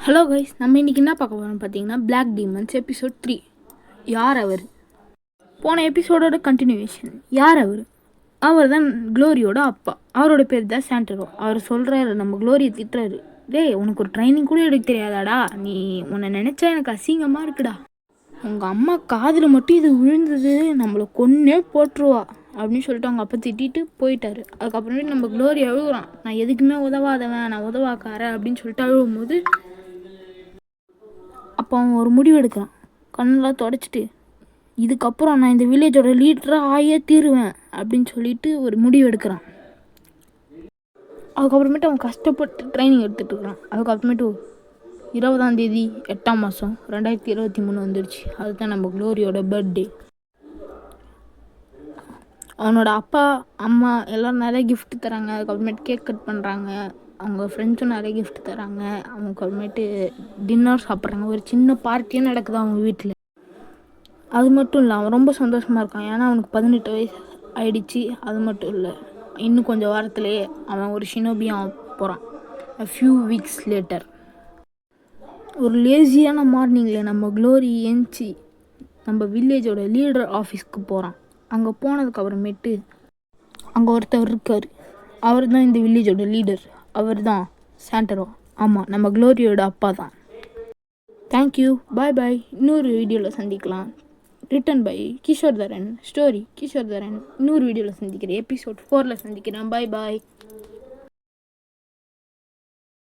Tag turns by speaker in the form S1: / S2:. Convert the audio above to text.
S1: Hello guys, நம்ம இன்றைக்கி என்ன பார்க்க போகிறோம்னு பார்த்தீங்கன்னா பிளாக் டீமன்ஸ் எபிசோட் 3. யார் அவர்? போன எபிசோடோட கண்டினியூவேஷன். யார் அவர்? அவர் தான் க்ளோரியோட அப்பா. அவரோட பேர் தான் சாண்டரோ. அவர் சொல்கிறாரு, நம்ம க்ளோரியை திட்டுறாரு, டேய் உனக்கு ஒரு ட்ரைனிங் கூட எடுக்க தெரியாதாடா, நீ உன்னை நினச்சா எனக்கு அசிங்கமாக இருக்குடா, உங்கள் அம்மா காதில் மட்டும் இது விழுந்தது நம்மளை கொன்னே போட்டுருவா அப்படின்னு சொல்லிட்டு அவங்க அப்பா திட்டிட்டு போயிட்டாரு. அதுக்கப்புறமேட்டு நம்ம க்ளோரி அழுகுறான், நான் எதுக்குமே உதவாதவன், நான் உதவாக்காரன் அப்படின்னு சொல்லிட்டு அழுகும்போது அப்போ அவன் ஒரு முடிவு எடுக்கிறான். கண்ணெலாம் தொடச்சிட்டு, இதுக்கப்புறம் நான் இந்த வில்லேஜோட லீடராக ஆகியே தீருவேன் அப்படின்னு சொல்லிட்டு ஒரு முடிவு எடுக்கிறான். அதுக்கப்புறமேட்டு அவன் கஷ்டப்பட்டு ட்ரைனிங் எடுத்துகிட்டு இருக்கிறான். அதுக்கப்புறமேட்டு 20ஆம் தேதி 8ஆம் மாதம் 2023 வந்துடுச்சு. அதுதான் நம்ம க்ளோரியோட பர்த்டே. அவனோட அப்பா அம்மா எல்லோரும் நிறைய கிஃப்ட் தராங்க. அதுக்கப்புறமேட்டு கேக் கட் பண்ணுறாங்க. அவங்க ஃப்ரெண்ட்ஸும் நிறைய கிஃப்ட் தராங்க. அவங்க அப்புறமேட்டு டின்னர் சாப்பிட்றாங்க. ஒரு சின்ன பார்ட்டியும் நடக்குது அவங்க வீட்டில். அது மட்டும் இல்லை, அவன் ரொம்ப சந்தோஷமாக இருக்கான். ஏன்னா அவனுக்கு 18 வயசு ஆயிடுச்சு. அது மட்டும் இல்லை, இன்னும் கொஞ்சம் வாரத்துலேயே அவன் ஒரு ஷினோபியாக போகிறான். ஃபியூ வீக்ஸ் லேட்டர் ஒரு லேசியான மார்னிங்கில் நம்ம க்ளோரி ஏஞ்சி நம்ம வில்லேஜோட லீடர் ஆஃபீஸ்க்கு போகிறான். அங்கே போனதுக்கப்புறமேட்டு அங்கே ஒருத்தவர் இருக்கார். அவர் தான் இந்த வில்லேஜோட லீடர். அவர் தான் சாண்டரோ. ஆமாம், நம்ம க்ளோரியோட அப்பா தான். Thank you, bye bye. இன்னொரு வீடியோவில் சந்திக்கலாம். Written by Kishore Dharan. Story Kishore Dharan. இன்னொரு வீடியோவில் சந்திக்கிறேன். எபிசோட் 4 சந்திக்கிறேன். பாய் பாய்.